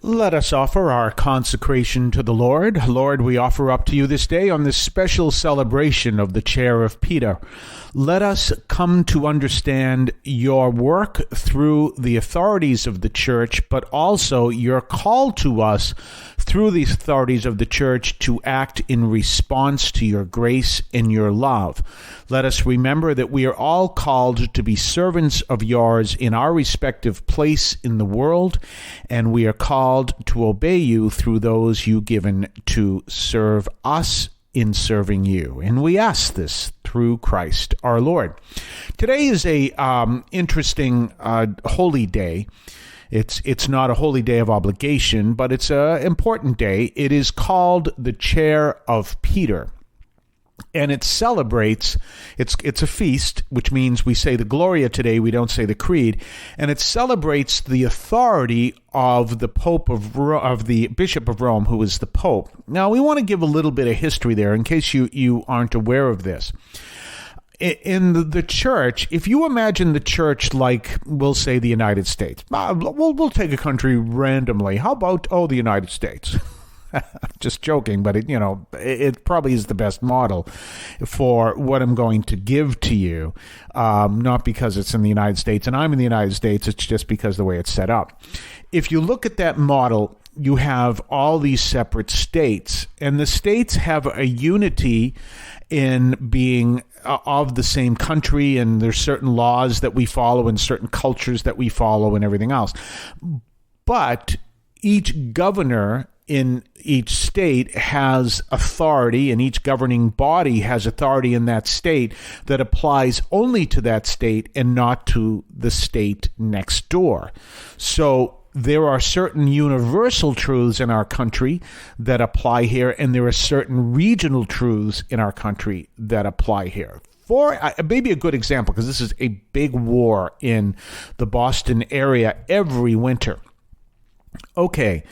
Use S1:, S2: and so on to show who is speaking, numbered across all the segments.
S1: Let us offer our consecration to the Lord. Lord, we offer up to you this day on this special celebration of the Chair of Peter. Let us come to understand your work through the authorities of the church, but also your call to us through the authorities of the church to act in response to your grace and your love. Let us remember that we are all called to be servants of yours in our respective place in the world, and we are called to obey you through those you given to serve us in serving you. And we ask this through Christ our Lord. Today is a interesting holy day. It's not a holy day of obligation, but it's an important day. It is called the Chair of Peter. And it celebrates, it's a feast, which means we say the Gloria today, we don't say the Creed, and it celebrates the authority of the of the Bishop of Rome, who is the Pope. Now, we want to give a little bit of history there in case you aren't aware of this. In the church, if you imagine the church like, we'll say, the United States. We'll take a country randomly. How about, the United States? Just joking, but it probably is the best model for what I'm going to give to you. Not because it's in the United States and I'm in the United States, it's just because the way it's set up. If you look at that model, you have all these separate states, and the states have a unity in being of the same country, and there's certain laws that we follow and certain cultures that we follow and everything else. But each governor in each state has authority, and each governing body has authority in that state that applies only to that state and not to the state next door. So there are certain universal truths in our country that apply here, and there are certain regional truths in our country that apply here. For maybe a good example, because this is a big war in the Boston area every winter. Okay,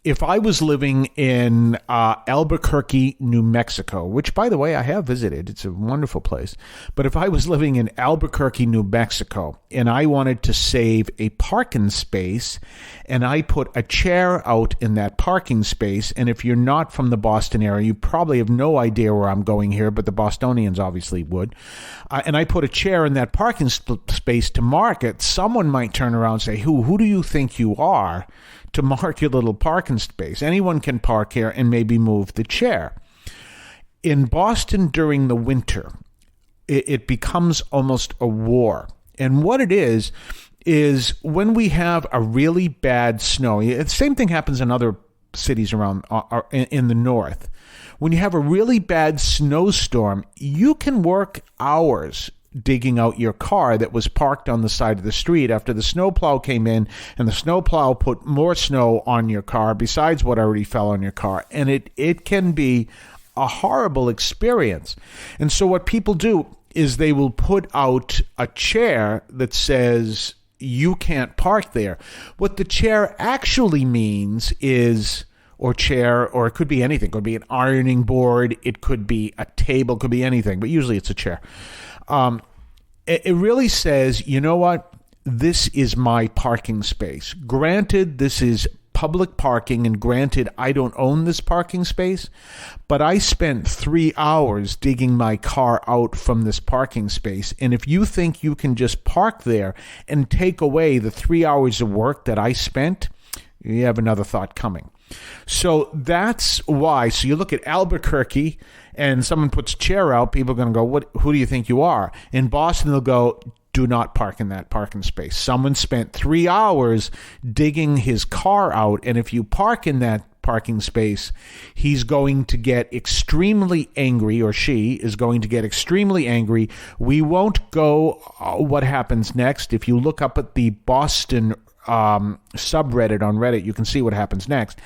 S1: if I was living in Albuquerque, New Mexico, which, by the way, I have visited, it's a wonderful place, but if I was living in Albuquerque, New Mexico, and I wanted to save a parking space, and I put a chair out in that parking space, and if you're not from the Boston area, you probably have no idea where I'm going here, but the Bostonians obviously would, and I put a chair in that parking space to mark it, someone might turn around and say, who do you think you are to mark your little parking space? Anyone can park here and maybe move the chair. In Boston during the winter, it becomes almost a war. And what it is when we have a really bad snow, the same thing happens in other cities around in the north. When you have a really bad snowstorm, you can work hours digging out your car that was parked on the side of the street after the snowplow came in, and the snowplow put more snow on your car besides what already fell on your car. And it can be a horrible experience. And so what people do is they will put out a chair that says, you can't park there. What the chair actually means is, or chair, or it could be anything. It could be an ironing board. It could be a table. It could be anything, but usually it's a chair. It really says, you know what? This is my parking space. Granted, this is public parking, and granted, I don't own this parking space, but I spent 3 hours digging my car out from this parking space. And if you think you can just park there and take away the 3 hours of work that I spent, you have another thought coming. So that's why. So you look at Albuquerque and someone puts a chair out, people are going to go, who do you think you are? In Boston, they'll go, do not park in that parking space. Someone spent 3 hours digging his car out, and if you park in that parking space, he's going to get extremely angry, or she is going to get extremely angry. We won't go what happens next. If you look up at the Boston subreddit on Reddit, you can see what happens next.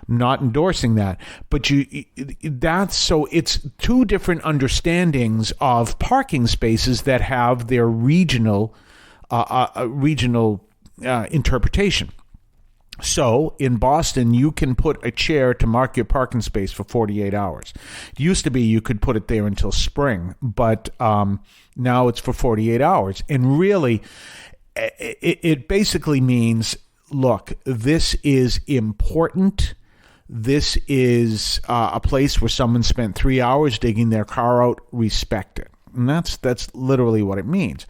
S1: I'm not endorsing that, but it's two different understandings of parking spaces that have their regional interpretation. So in Boston, you can put a chair to mark your parking space for 48 hours. It used to be you could put it there until spring, but now it's for 48 hours. And really, it basically means look, this is important. This is a place where someone spent 3 hours digging their car out. Respect it. And that's literally what it means.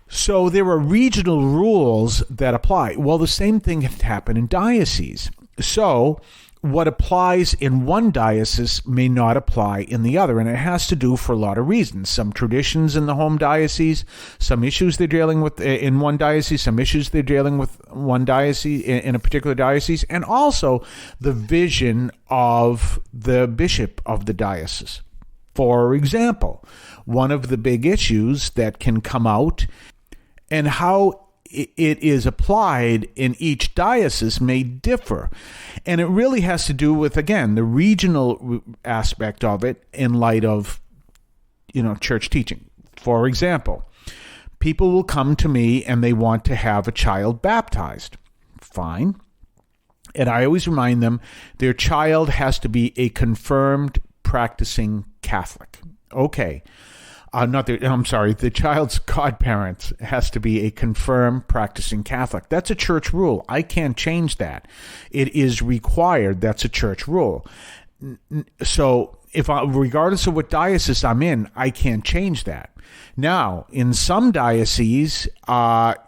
S1: So there are regional rules that apply. Well, the same thing can happen in dioceses. So what applies in one diocese may not apply in the other, and it has to do for a lot of reasons. Some traditions in the home diocese, some issues they're dealing with in one diocese, some issues they're dealing with one diocese in a particular diocese, and also the vision of the bishop of the diocese. For example, one of the big issues that can come out and how it is applied in each diocese may differ. And it really has to do with, again, the regional aspect of it in light of, church teaching. For example, people will come to me and they want to have a child baptized. Fine. And I always remind them their child has to be a confirmed practicing Catholic. Okay. The child's godparent has to be a confirmed practicing Catholic. That's a church rule. I can't change that. It is required. That's a church rule. So regardless of what diocese I'm in, I can't change that. Now, in some dioceses,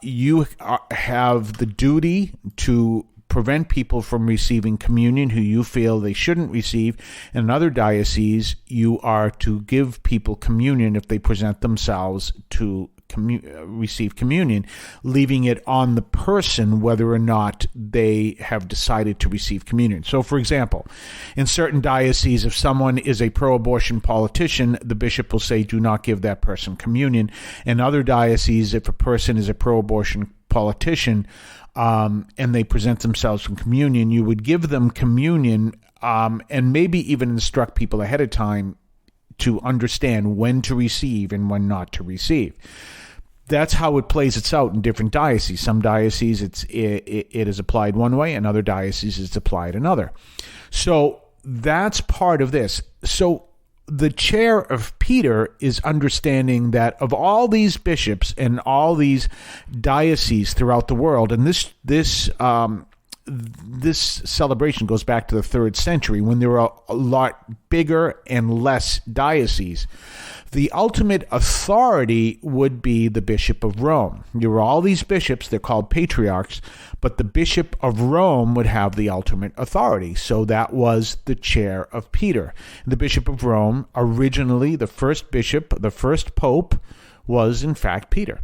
S1: you have the duty to prevent people from receiving communion who you feel they shouldn't receive. In other dioceses, you are to give people communion if they present themselves to receive communion, leaving it on the person whether or not they have decided to receive communion. So, for example, in certain dioceses, if someone is a pro-abortion politician, the bishop will say, do not give that person communion. In other dioceses, if a person is a pro-abortion politician, and they present themselves from communion, you would give them communion and maybe even instruct people ahead of time to understand when to receive and when not to receive. That's how it plays itself out in different dioceses. Some dioceses it is applied one way, and other dioceses it's applied another. So that's part of this. So the chair of Peter is understanding that of all these bishops and all these dioceses throughout the world, and this celebration goes back to the 3rd century when there were a lot bigger and less dioceses. The ultimate authority would be the Bishop of Rome. There were all these bishops, they're called patriarchs, but the Bishop of Rome would have the ultimate authority. So that was the chair of Peter. The Bishop of Rome, originally the first bishop, the first pope, was in fact Peter.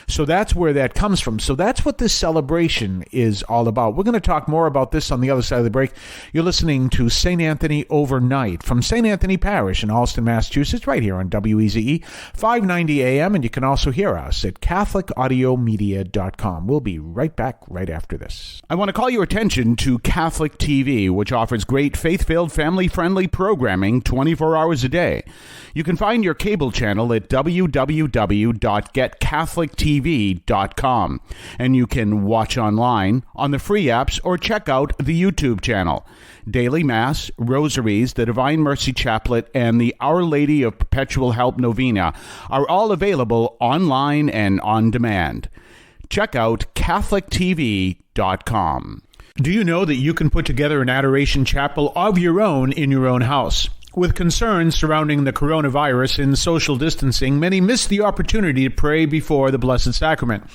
S1: So that's where that comes from. So that's what this celebration is all about. We're going to talk more about this on the other side of the break. You're listening to St. Anthony Overnight from St. Anthony Parish in Allston, Massachusetts, right here on WEZE 590 AM, and you can also hear us at CatholicAudiomedia.com. We'll be right back right after this. I want to call your attention to Catholic TV, which offers great faith-filled, family-friendly programming 24 hours a day. You can find your cable channel at www.getcatholictv.com, and you can watch online on the free apps or check out the YouTube channel. Daily Mass, Rosaries, the Divine Mercy Chaplet, and the Our Lady of Perpetual Help Novena are all available online and on demand. Check out CatholicTV.com. Do you know that you can put together an adoration chapel of your own in your own house? With concerns surrounding the coronavirus and social distancing, many miss the opportunity to pray before the Blessed Sacrament.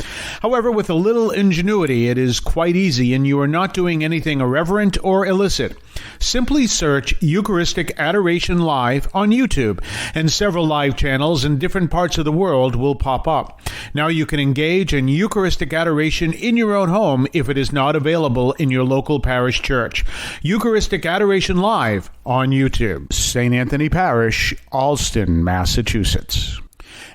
S1: However, with a little ingenuity, it is quite easy, and you are not doing anything irreverent or illicit. Simply search Eucharistic Adoration Live on YouTube, and several live channels in different parts of the world will pop up. Now you can engage in Eucharistic adoration in your own home if it is not available in your local parish church. Eucharistic Adoration Live on YouTube. St. Anthony Parish, Allston, Massachusetts.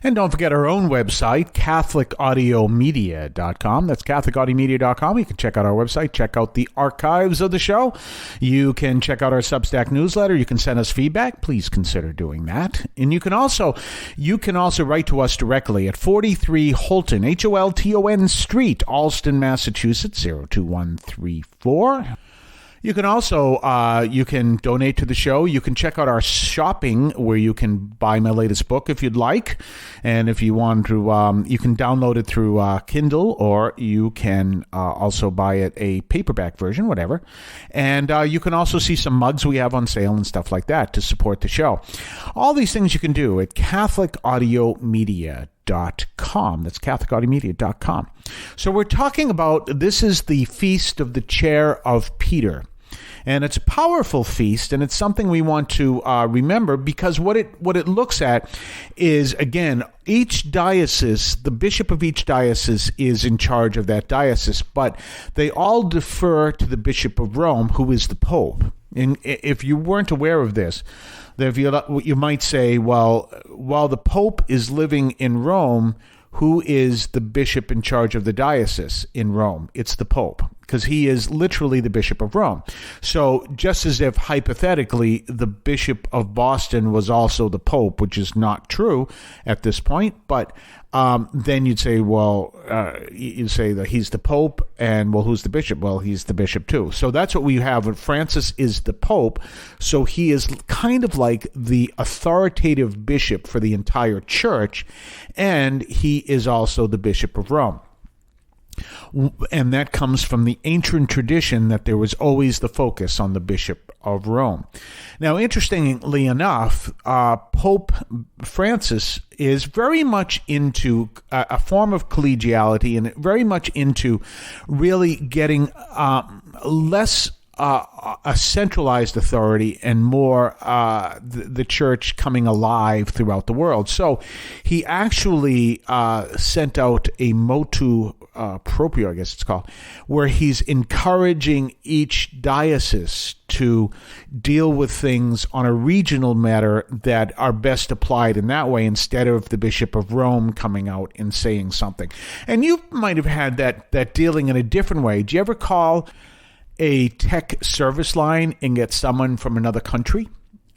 S1: And don't forget our own website, CatholicAudiomedia.com. That's CatholicAudiomedia.com. You can check out our website, check out the archives of the show. You can check out our Substack newsletter. You can send us feedback. Please consider doing that. And you can also write to us directly at 43 Holton, Holton Street, Allston, Massachusetts, 02134. You can also you can donate to the show. You can check out our shopping where you can buy my latest book if you'd like. And if you want to, you can download it through Kindle, or you can also buy it a paperback version, whatever. And you can also see some mugs we have on sale and stuff like that to support the show. All these things you can do at CatholicAudiomedia.com. That's CatholicAudiomedia.com. So we're talking about, this is the Feast of the Chair of Peter. And it's a powerful feast, and it's something we want to remember, because what it looks at is, again, each diocese, the bishop of each diocese is in charge of that diocese, but they all defer to the Bishop of Rome, who is the Pope. And if you weren't aware of this, you might say, well, while the Pope is living in Rome, who is the bishop in charge of the diocese in Rome? It's the Pope, because he is literally the Bishop of Rome. So just as if hypothetically the Bishop of Boston was also the Pope, which is not true at this point, but then you'd say, well, you say that he's the Pope, and well, who's the bishop? Well, he's the bishop too. So that's what we have. Francis is the Pope, so he is kind of like the authoritative bishop for the entire church, and he is also the Bishop of Rome. And that comes from the ancient tradition that there was always the focus on the Bishop of Rome. Now, interestingly enough, Pope Francis is very much into a form of collegiality, and very much into really getting less a centralized authority and more the church coming alive throughout the world. So he actually sent out a motu proprio, I guess it's called, where he's encouraging each diocese to deal with things on a regional matter that are best applied in that way, instead of the Bishop of Rome coming out and saying something. And you might have had that dealing in a different way. Do you ever call a tech service line and get someone from another country?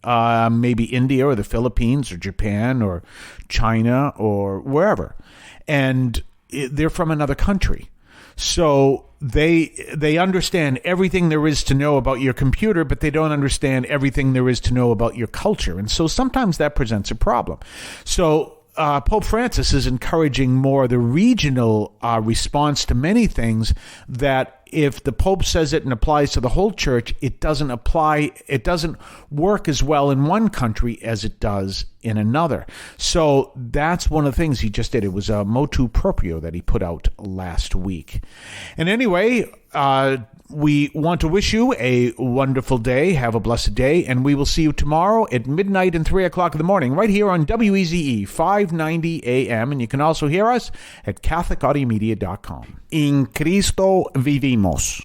S1: Maybe India or the Philippines or Japan or China or wherever. And they're from another country. So they understand everything there is to know about your computer, but they don't understand everything there is to know about your culture. And so sometimes that presents a problem. So Pope Francis is encouraging more the regional response to many things, that if the Pope says it and applies to the whole church, it doesn't work as well in one country as it does in another. So that's one of the things he just did. It was a motu proprio that he put out last week. And anyway, we want to wish you a wonderful day. Have a blessed day. And we will see you tomorrow at midnight and 3 o'clock in the morning, right here on WEZE 590 AM. And you can also hear us at CatholicAudiomedia.com. In Cristo vivimos.